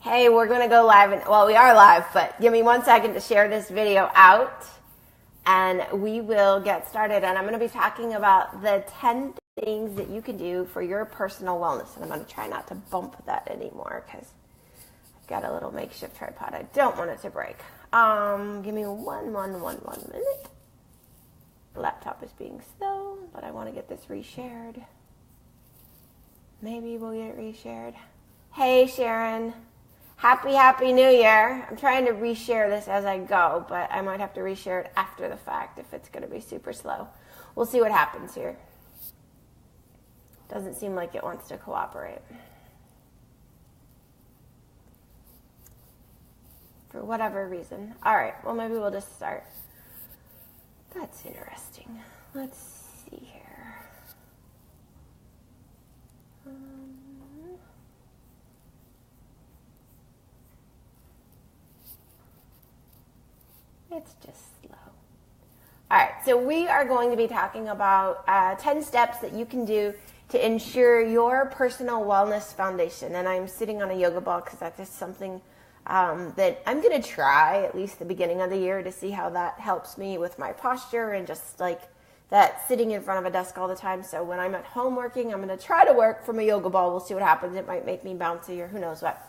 Hey, we're going to go live. Well, we are live, but give me 1 second to share this video out and we will get started. And I'm going to be talking about the 10 things that you can do for your personal wellness. And I'm going to try not to bump that anymore because I've got a little makeshift tripod. I don't want it to break. Give me one minute. The laptop is being slow, but I want to get this reshared. Maybe we'll get it reshared. Hey, Sharon. Happy New Year. I'm trying to reshare this as I go, but I might have to reshare it after the fact if it's going to be super slow. We'll see what happens here. Doesn't seem like it wants to cooperate. For whatever reason. All right, well, maybe we'll just start. That's interesting. Let's see here. It's just slow. All right, so we are going to be talking about 10 steps that you can do to ensure your personal wellness foundation. And I'm sitting on a yoga ball because that's just something that I'm going to try at least the beginning of the year to see how that helps me with my posture and just like that sitting in front of a desk all the time. So when I'm at home working, I'm going to try to work from a yoga ball. We'll see what happens. It might make me bouncy or who knows what.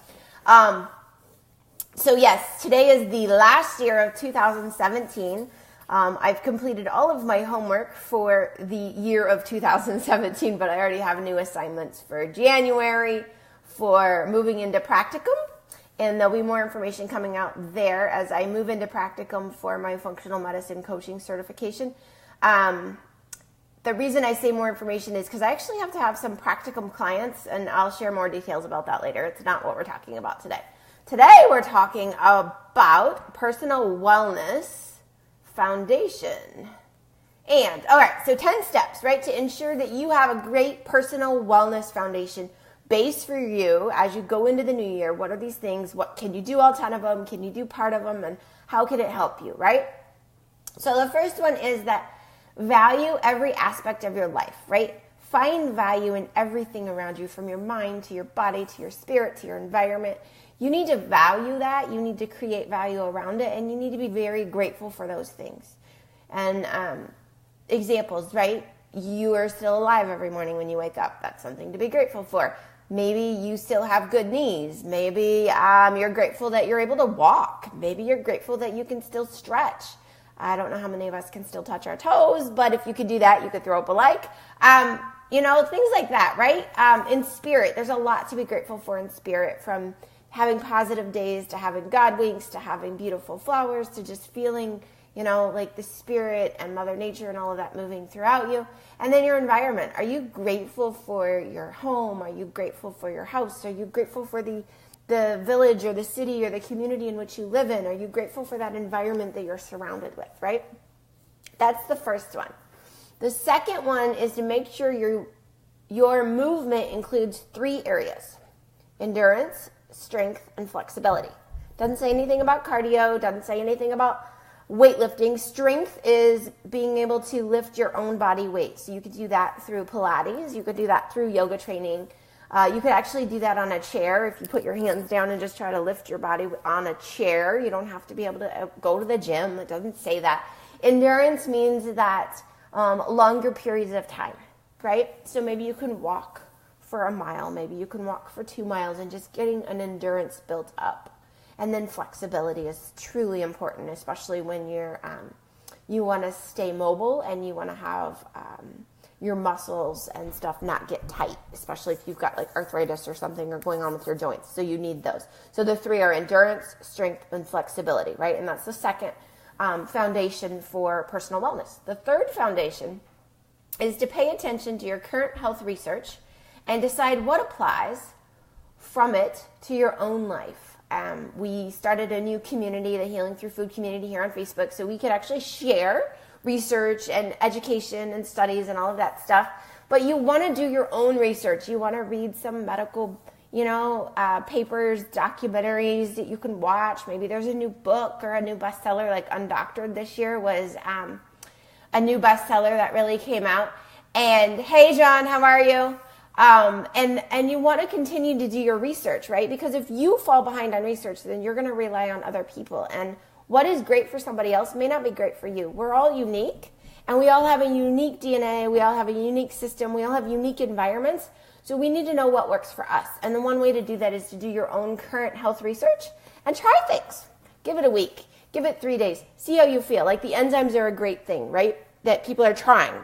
So yes, today is the last year of 2017. I've completed all of my homework for the year of 2017, but I already have new assignments for January for moving into practicum. And there'll be more information coming out there as I move into practicum for my functional medicine coaching certification. The reason I say more information is because I actually have to have some practicum clients, and I'll share more details about that later. It's not what we're talking about today. Today we're talking about personal wellness foundation. And, all right, so 10 steps, right, to ensure that you have a great personal wellness foundation base for you as you go into the new year. What are these things? What can you do all 10 of them? Can you do part of them? And how can it help you, right? So the first one is that value every aspect of your life, right? Find value in everything around you, from your mind to your body to your spirit to your environment. You need to value that. You need to create value around it, and you need to be very grateful for those things. And examples, right? You are still alive every morning when you wake up. That's something to be grateful for. Maybe you still have good knees. Maybe you're grateful that you're able to walk. Maybe you're grateful that you can still stretch. I don't know how many of us can still touch our toes, but if you could do that, you could throw up a like. Things like that, right? In spirit, there's a lot to be grateful for in spirit, from having positive days to having God winks to having beautiful flowers to just feeling, like the spirit and Mother Nature and all of that moving throughout you. And then your environment. Are you grateful for your home? Are you grateful for your house? Are you grateful for the village or the city or the community in which you live in? Are you grateful for that environment that you're surrounded with, right? That's the first one. The second one is to make sure your movement includes 3 areas: endurance, strength, and flexibility. Doesn't say anything about cardio, doesn't say anything about weightlifting. Strength is being able to lift your own body weight. So you could do that through Pilates. You could do that through yoga training. You could actually do that on a chair if you put your hands down and just try to lift your body on a chair. You don't have to be able to go to the gym. It doesn't say that. Endurance means that longer periods of time, right? So maybe you can walk for a mile. Maybe you can walk for 2 miles and just getting an endurance built up. And then flexibility is truly important, especially when you want to stay mobile and you want to have your muscles and stuff not get tight, especially if you've got like arthritis or something or going on with your joints. So you need those. So the 3 are endurance, strength, and flexibility, right? And that's the second foundation for personal wellness. The third foundation is to pay attention to your current health research and decide what applies from it to your own life. We started a new community, the Healing Through Food community, here on Facebook, so we could actually share research and education and studies and all of that stuff. But you want to do your own research. You want to read some medical, papers, documentaries that you can watch. Maybe there's a new book or a new bestseller, like Undoctored this year was a new bestseller that really came out. And hey, John, how are you? And you want to continue to do your research, right? Because if you fall behind on research, then you're going to rely on other people. And what is great for somebody else may not be great for you. We're all unique, and we all have a unique DNA. We all have a unique system. We all have unique environments. So we need to know what works for us. And the one way to do that is to do your own current health research and try things. Give it a week. Give it 3 days. See how you feel. Like the enzymes are a great thing, right? That people are trying.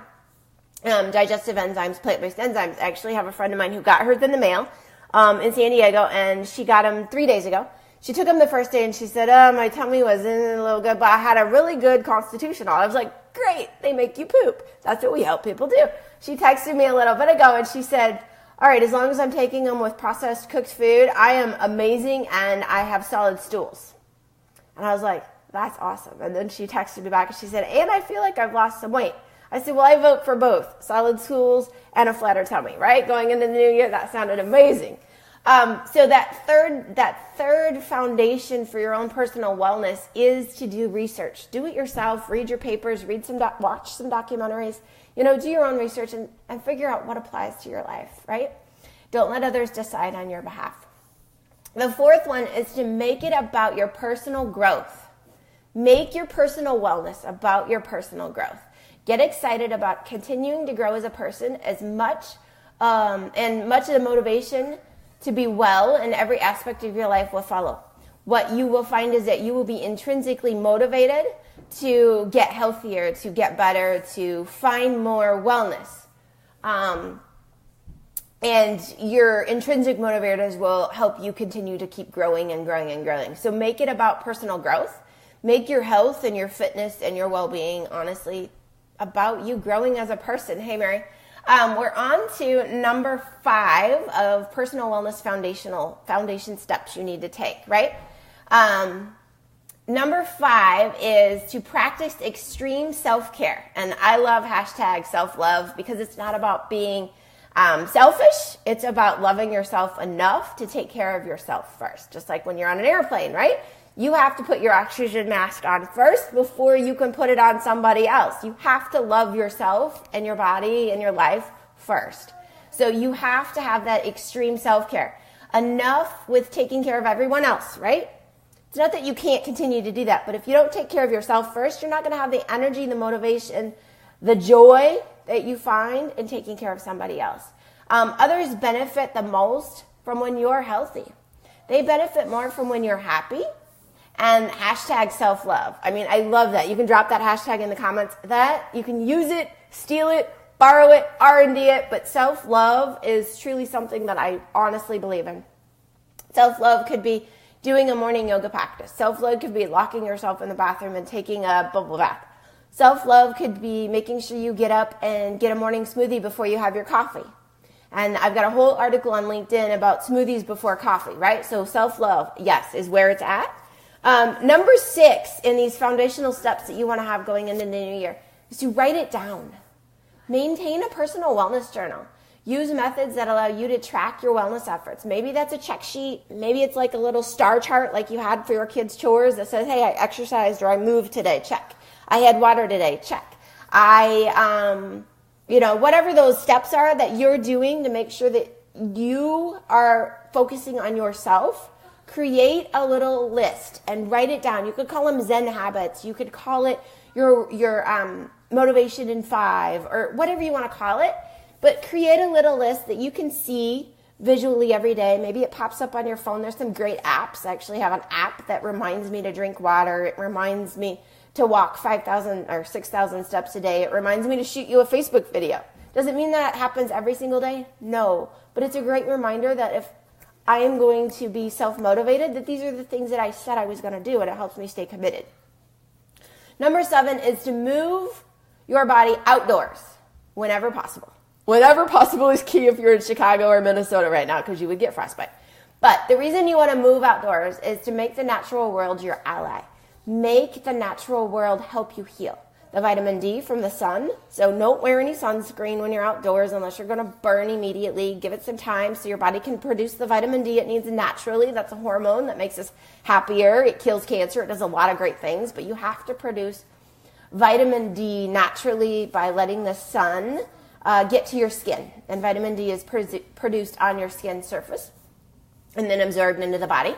Digestive enzymes, plant-based enzymes. I actually have a friend of mine who got hers in the mail in San Diego, and she got them 3 days ago. She took them the first day, and she said, my tummy wasn't a little good, but I had a really good constitutional. I was like, great, they make you poop. That's what we help people do. She texted me a little bit ago, and she said, all right, as long as I'm taking them with processed cooked food, I am amazing, and I have solid stools. And I was like, that's awesome. And then she texted me back, and she said, and I feel like I've lost some weight. I said, well, I vote for both, solid stools and a flatter tummy, right? Going into the new year, that sounded amazing. So that third foundation for your own personal wellness is to do research. Do it yourself. Read your papers. Watch some documentaries. Do your own research and figure out what applies to your life, right? Don't let others decide on your behalf. The fourth one is to make it about your personal growth. Make your personal wellness about your personal growth. Get excited about continuing to grow as a person as much, and much of the motivation to be well in every aspect of your life will follow. What you will find is that you will be intrinsically motivated to get healthier, to get better, to find more wellness. And your intrinsic motivators will help you continue to keep growing and growing and growing. So make it about personal growth. Make your health and your fitness and your well-being, honestly, about you growing as a person. Hey, Mary. We're on to number 5 of personal wellness foundation steps you need to take, right? Number 5 is to practice extreme self-care. And I love hashtag self-love because it's not about being selfish. It's about loving yourself enough to take care of yourself first. Just like when you're on an airplane, right? You have to put your oxygen mask on first before you can put it on somebody else. You have to love yourself and your body and your life first. So you have to have that extreme self-care. Enough with taking care of everyone else, right? It's not that you can't continue to do that, but if you don't take care of yourself first, you're not going to have the energy, the motivation, the joy that you find in taking care of somebody else. Others benefit the most from when you're healthy. They benefit more from when you're happy. And hashtag self-love. I mean, I love that. You can drop that hashtag in the comments. That you can use it, steal it, borrow it, R&D it, but self-love is truly something that I honestly believe in. Self-love could be doing a morning yoga practice. Self-love could be locking yourself in the bathroom and taking a bubble bath. Self-love could be making sure you get up and get a morning smoothie before you have your coffee. And I've got a whole article on LinkedIn about smoothies before coffee, right? So self-love, yes, is where it's at. Number 6 in these foundational steps that you want to have going into the new year is to write it down. Maintain a personal wellness journal. Use methods that allow you to track your wellness efforts. Maybe that's a check sheet. Maybe it's like a little star chart like you had for your kids' chores that says, hey, I exercised or I moved today. Check. I had water today. Check. Whatever those steps are that you're doing to make sure that you are focusing on yourself. Create a little list and write it down. You could call them Zen habits. You could call it your motivation in 5 or whatever you want to call it. But create a little list that you can see visually every day. Maybe it pops up on your phone. There's some great apps. I actually have an app that reminds me to drink water. It reminds me to walk 5,000 or 6,000 steps a day. It reminds me to shoot you a Facebook video. Does it mean that happens every single day? No. But it's a great reminder that if I am going to be self-motivated, that these are the things that I said I was going to do, and it helps me stay committed. Number 7 is to move your body outdoors whenever possible. Whenever possible is key if you're in Chicago or Minnesota right now, because you would get frostbite. But the reason you want to move outdoors is to make the natural world your ally. Make the natural world help you heal. The vitamin D from the sun. So don't wear any sunscreen when you're outdoors unless you're going to burn immediately. Give it some time so your body can produce the vitamin D it needs naturally. That's a hormone that makes us happier. It kills cancer. It does a lot of great things. But you have to produce vitamin D naturally by letting the sun get to your skin. And vitamin D is produced on your skin surface and then absorbed into the body.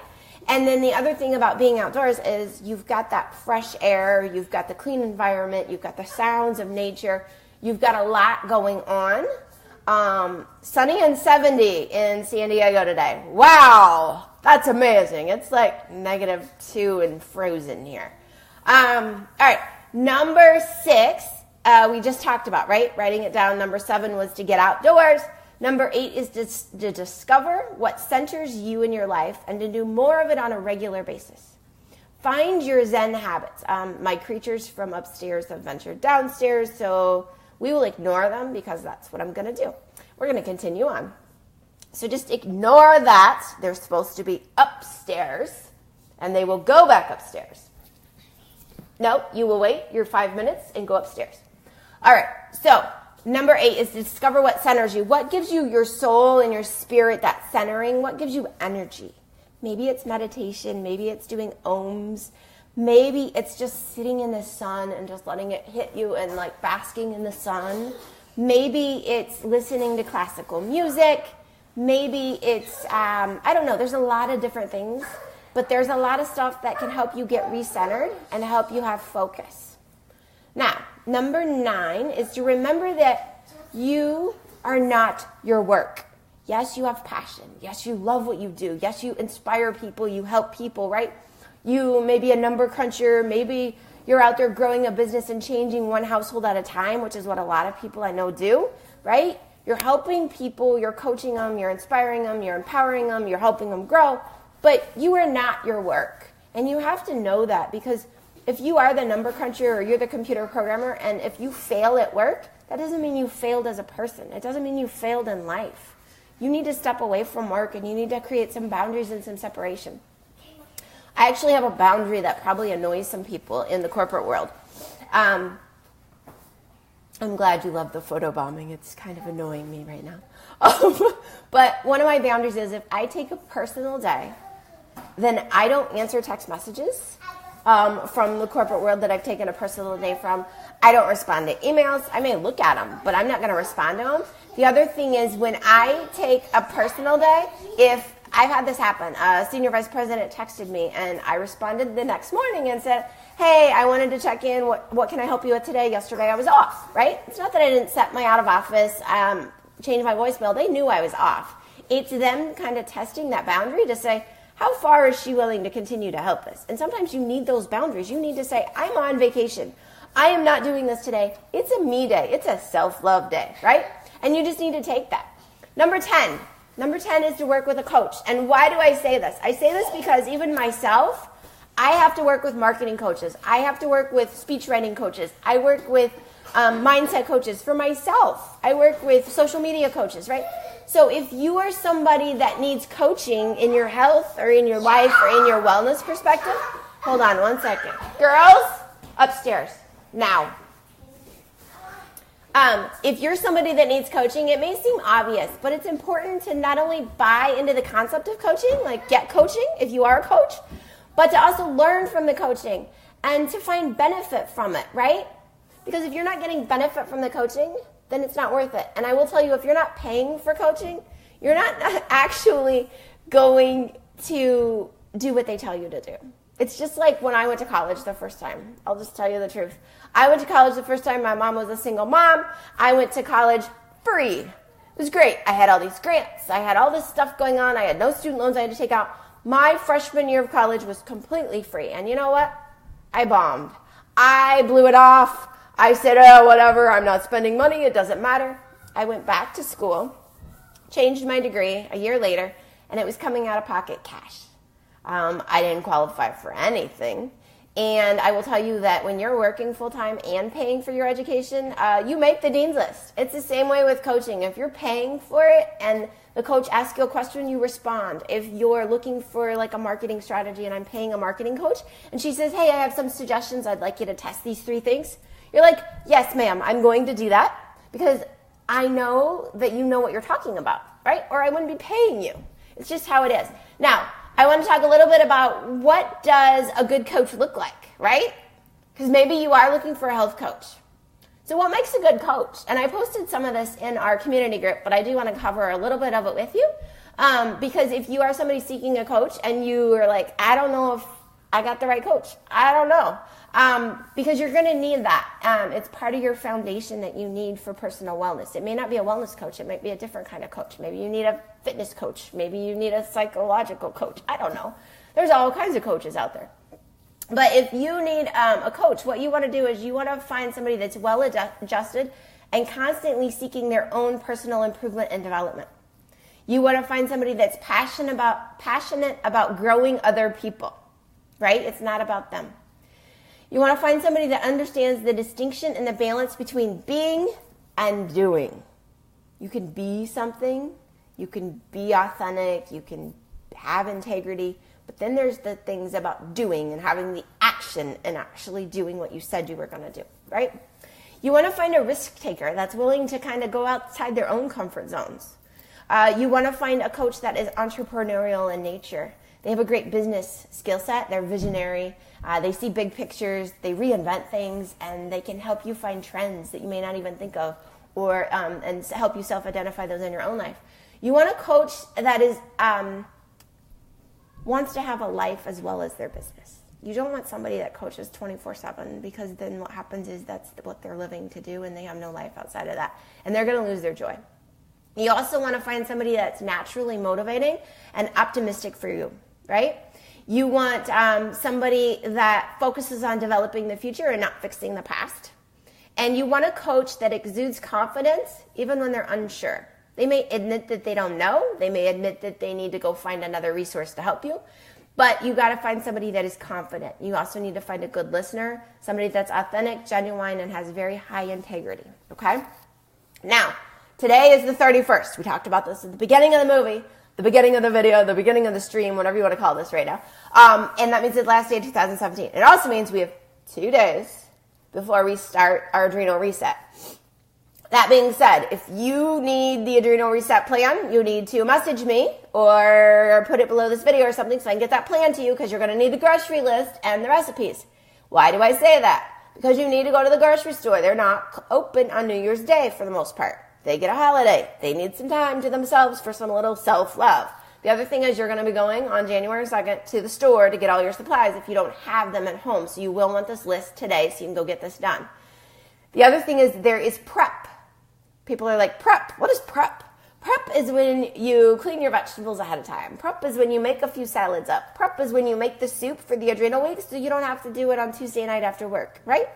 And then the other thing about being outdoors is you've got that fresh air, you've got the clean environment, you've got the sounds of nature, you've got a lot going on. Sunny and 70 in San Diego today. Wow, that's amazing. It's like -2 and frozen here. All right, number 6, we just talked about, right? Writing it down. Number 7 was to get outdoors. Number 8 is to discover what centers you in your life and to do more of it on a regular basis. Find your Zen habits. My creatures from upstairs have ventured downstairs, so we will ignore them because that's what I'm going to do. We're going to continue on. So just ignore that. They're supposed to be upstairs, and they will go back upstairs. No, you will wait your 5 minutes and go upstairs. All right, so number 8 is to discover what centers you. What gives you your soul and your spirit, that centering? What gives you energy? Maybe it's meditation. Maybe it's doing ohms. Maybe it's just sitting in the sun and just letting it hit you and like basking in the sun. Maybe it's listening to classical music. Maybe it's, I don't know, there's a lot of different things, but there's a lot of stuff that can help you get recentered and help you have focus. Now, number 9 is to remember that you are not your work. Yes, you have passion. Yes, you love what you do. Yes, you inspire people. You help people, right? You may be a number cruncher. Maybe you're out there growing a business and changing one household at a time, which is what a lot of people I know do, right? You're helping people. You're coaching them. You're inspiring them. You're empowering them. You're helping them grow. But you are not your work. And you have to know that, because if you are the number cruncher or you're the computer programmer, and if you fail at work, that doesn't mean you failed as a person. It doesn't mean you failed in life. You need to step away from work, and you need to create some boundaries and some separation. I actually have a boundary that probably annoys some people in the corporate world. I'm glad you love the photobombing. It's kind of annoying me right now. But one of my boundaries is if I take a personal day, then I don't answer text messages from the corporate world that I've taken a personal day from. I don't respond to emails. I may look at them, but I'm not going to respond to them. The other thing is when I take a personal day, if I've had this happen, a senior vice president texted me and I responded the next morning and said, hey, I wanted to check in. What can I help you with today? Yesterday I was off, right? It's not that I didn't set my out of office, change my voicemail. They knew I was off. It's them kind of testing that boundary to say, how far is she willing to continue to help us? And sometimes you need those boundaries. You need to say, I'm on vacation. I am not doing this today. It's a me day. It's a self-love day, right? And you just need to take that. Number 10 is to work with a coach. And why do I say this? I say this because even myself, I have to work with marketing coaches. I have to work with speech writing coaches. I work with mindset coaches for myself. I work with social media coaches, right? So if you are somebody that needs coaching in your health or in your life or in your wellness perspective, hold on one second. Girls, upstairs, now. If you're somebody that needs coaching, it may seem obvious, but it's important to not only buy into the concept of coaching, like get coaching if you are a coach, but to also learn from the coaching and to find benefit from it, right? Because if you're not getting benefit from the coaching, then it's not worth it. And I will tell you, if you're not paying for coaching, you're not actually going to do what they tell you to do. It's just like when I went to college the first time. I'll just tell you the truth. I went to college the first time. My mom was a single mom. I went to college free. It was great. I had all these grants. I had all this stuff going on. I had no student loans I had to take out. My freshman year of college was completely free. And you know what? I bombed. I blew it off. I said, oh, whatever. I'm not spending money. It doesn't matter. I went back to school, changed my degree a year later, and it was coming out of pocket cash. I didn't qualify for anything. And I will tell you that when you're working full-time and paying for your education, you make the dean's list. It's the same way with coaching. If you're paying for it and the coach asks you a question, you respond. If you're looking for like a marketing strategy and I'm paying a marketing coach and she says, hey, I have some suggestions. I'd like you to test these 3 things. You're like, yes, ma'am, I'm going to do that because I know that you know what you're talking about, right? Or I wouldn't be paying you. It's just how it is. Now, I want to talk a little bit about what does a good coach look like, right? Because maybe you are looking for a health coach. So what makes a good coach? And I posted some of this in our community group, but I do want to cover a little bit of it with you. Because if you are somebody seeking a coach and you are like, I don't know if I got the right coach. I don't know. Because you're going to need that. It's part of your foundation that you need for personal wellness. It may not be a wellness coach. It might be a different kind of coach. Maybe you need a fitness coach. Maybe you need a psychological coach. I don't know. There's all kinds of coaches out there. But if you need a coach, what you want to do is you want to find somebody that's well adjusted and constantly seeking their own personal improvement and development. You want to find somebody that's passionate about growing other people, right? It's not about them. You want to find somebody that understands the distinction and the balance between being and doing. You can be something, you can be authentic, you can have integrity, but then there's the things about doing and having the action and actually doing what you said you were going to do, right? You want to find a risk taker that's willing to kind of go outside their own comfort zones. You want to find a coach that is entrepreneurial in nature. They have a great business skill set. They're visionary. They see big pictures. They reinvent things, and they can help you find trends that you may not even think of, or and help you self-identify those in your own life. You want a coach that is wants to have a life as well as their business. You don't want somebody that coaches 24/7, because then what happens is that's what they're living to do, and they have no life outside of that, and they're going to lose their joy. You also want to find somebody that's naturally motivating and optimistic for you, right? You want somebody that focuses on developing the future and not fixing the past. And you want a coach that exudes confidence even when they're unsure. They may admit that they don't know. They may admit that they need to go find another resource to help you. But you got to find somebody that is confident. You also need to find a good listener, somebody that's authentic, genuine, and has very high integrity, okay? Now, today is the 31st. We talked about this at the beginning of the movie, the beginning of the video, the beginning of the stream, whatever you want to call this right now. And that means it's the last day of 2017. It also means we have 2 days before we start our Adrenal Reset. That being said, if you need the Adrenal Reset plan, you need to message me or put it below this video or something so I can get that plan to you, because you're going to need the grocery list and the recipes. Why do I say that? Because you need to go to the grocery store. They're not open on New Year's Day for the most part. They get a holiday. They need some time to themselves for some little self-love. The other thing is you're going to be going on January 2nd to the store to get all your supplies if you don't have them at home. So you will want this list today so you can go get this done. The other thing is there is prep. People are like, prep? What is prep? Prep is when you clean your vegetables ahead of time. Prep is when you make a few salads up. Prep is when you make the soup for the adrenal week so you don't have to do it on Tuesday night after work, right?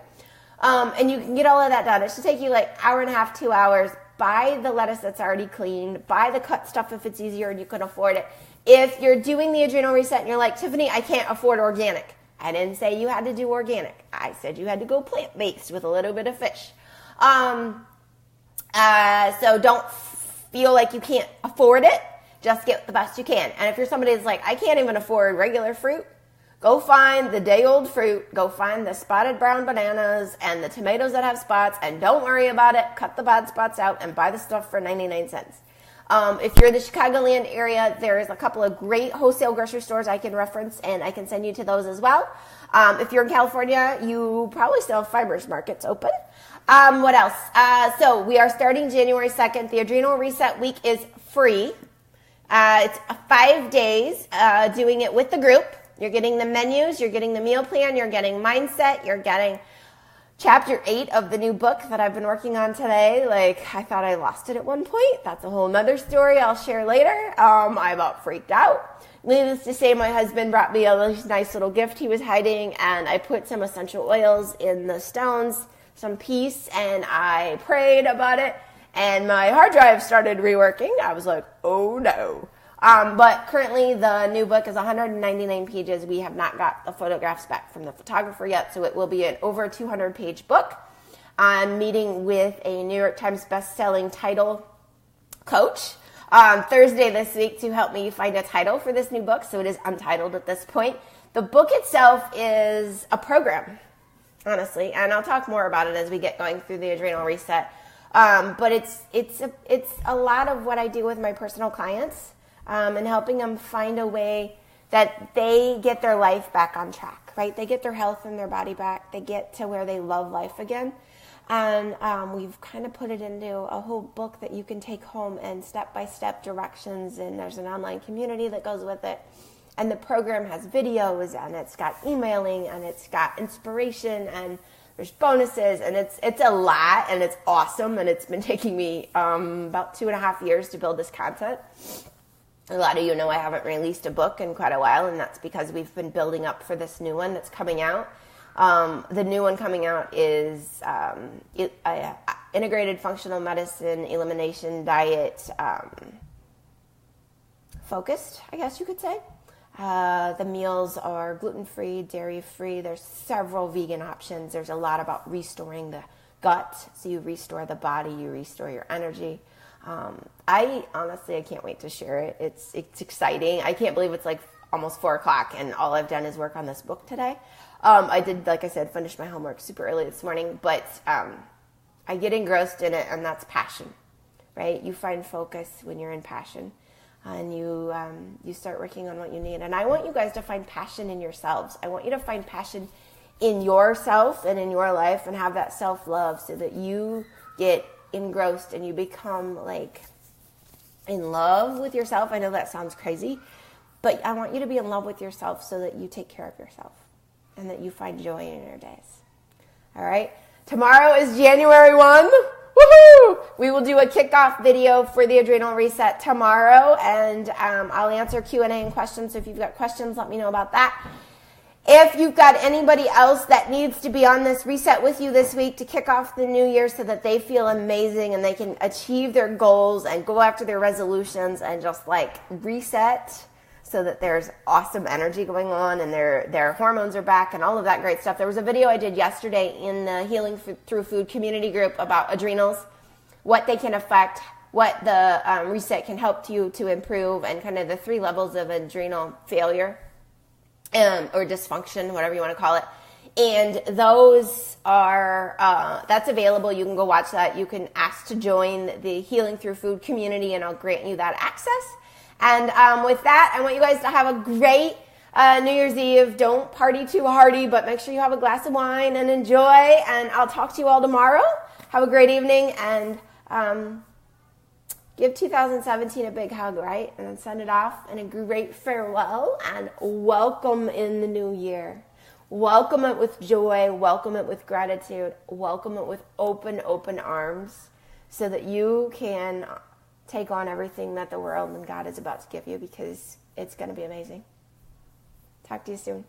And you can get all of that done. It should take you like hour and a half, 2 hours. Buy the lettuce that's already cleaned. Buy the cut stuff if it's easier and you can afford it. If you're doing the Adrenal Reset and you're like, Tiffany, I can't afford organic. I didn't say you had to do organic. I said you had to go plant-based with a little bit of fish. So don't feel like you can't afford it. Just get the best you can. And if you're somebody that's like, I can't even afford regular fruit, go find the day-old fruit. Go find the spotted brown bananas and the tomatoes that have spots, and don't worry about it. Cut the bad spots out and buy the stuff for 99 cents. If you're in the Chicagoland area, there's a couple of great wholesale grocery stores I can reference, and I can send you to those as well. If you're in California, you probably still have farmers markets open. What else? So we are starting January 2nd. The Adrenal Reset Week is free. It's 5 days doing it with the group. You're getting the menus, you're getting the meal plan, you're getting mindset, you're getting chapter 8 of the new book that I've been working on today. Like, I thought I lost it at one point. That's a whole nother story I'll share later. I about freaked out. Needless to say, my husband brought me a nice little gift he was hiding, and I put some essential oils in the stones, some peace, and I prayed about it, and my hard drive started reworking. I was like, oh no. But currently the new book is 199 pages. We have not got the photographs back from the photographer yet, so it will be an over 200-page book. I'm meeting with a New York Times best-selling title coach Thursday this week to help me find a title for this new book, so it is untitled at this point. The book itself is a program, honestly, and I'll talk more about it as we get going through the Adrenal Reset. But it's a lot of what I do with my personal clients. And helping them find a way that they get their life back on track, right? They get their health and their body back. They get to where they love life again. And we've kind of put it into a whole book that you can take home and step-by-step directions. And there's an online community that goes with it. And the program has videos, and it's got emailing, and it's got inspiration, and there's bonuses, and it's a lot, and it's awesome. And it's been taking me about 2.5 years to build this content. A lot of you know I haven't released a book in quite a while, and that's because we've been building up for this new one that's coming out. The new one coming out is integrated functional medicine, elimination diet, focused, I guess you could say. The meals are gluten-free, dairy-free. There's several vegan options. There's a lot about restoring the gut. So you restore the body, you restore your energy. I can't wait to share it. It's exciting. I can't believe it's like almost 4 o'clock and all I've done is work on this book today. I did, like I said, finish my homework super early this morning, but I get engrossed in it, and that's passion, right? You find focus when you're in passion. And you start working on what you need. And I want you guys to find passion in yourselves. I want you to find passion in yourself and in your life and have that self-love so that you get engrossed and you become like in love with yourself. I know that sounds crazy, but I want you to be in love with yourself so that you take care of yourself and that you find joy in your days. All right? Tomorrow is January 1. Woohoo! We will do a kickoff video for the Adrenal Reset tomorrow, and I'll answer Q&A and questions. So if you've got questions, let me know about that. If you've got anybody else that needs to be on this reset with you this week to kick off the new year so that they feel amazing and they can achieve their goals and go after their resolutions and just like reset so that there's awesome energy going on and their hormones are back and all of that great stuff. There was a video I did yesterday in the Healing Through Food community group about adrenals, what they can affect, what the reset can help you to improve, and kind of the 3 levels of adrenal failure or dysfunction, whatever you want to call it. And those are, that's available. You can go watch that. You can ask to join the Healing Through Food community, and I'll grant you that access. And with that, I want you guys to have a great New Year's Eve. Don't party too hardy, but make sure you have a glass of wine and enjoy. And I'll talk to you all tomorrow. Have a great evening, and give 2017 a big hug, right? And then send it off and a great farewell and welcome in the new year. Welcome it with joy. Welcome it with gratitude. Welcome it with open arms so that you can take on everything that the world and God is about to give you, because it's going to be amazing. Talk to you soon.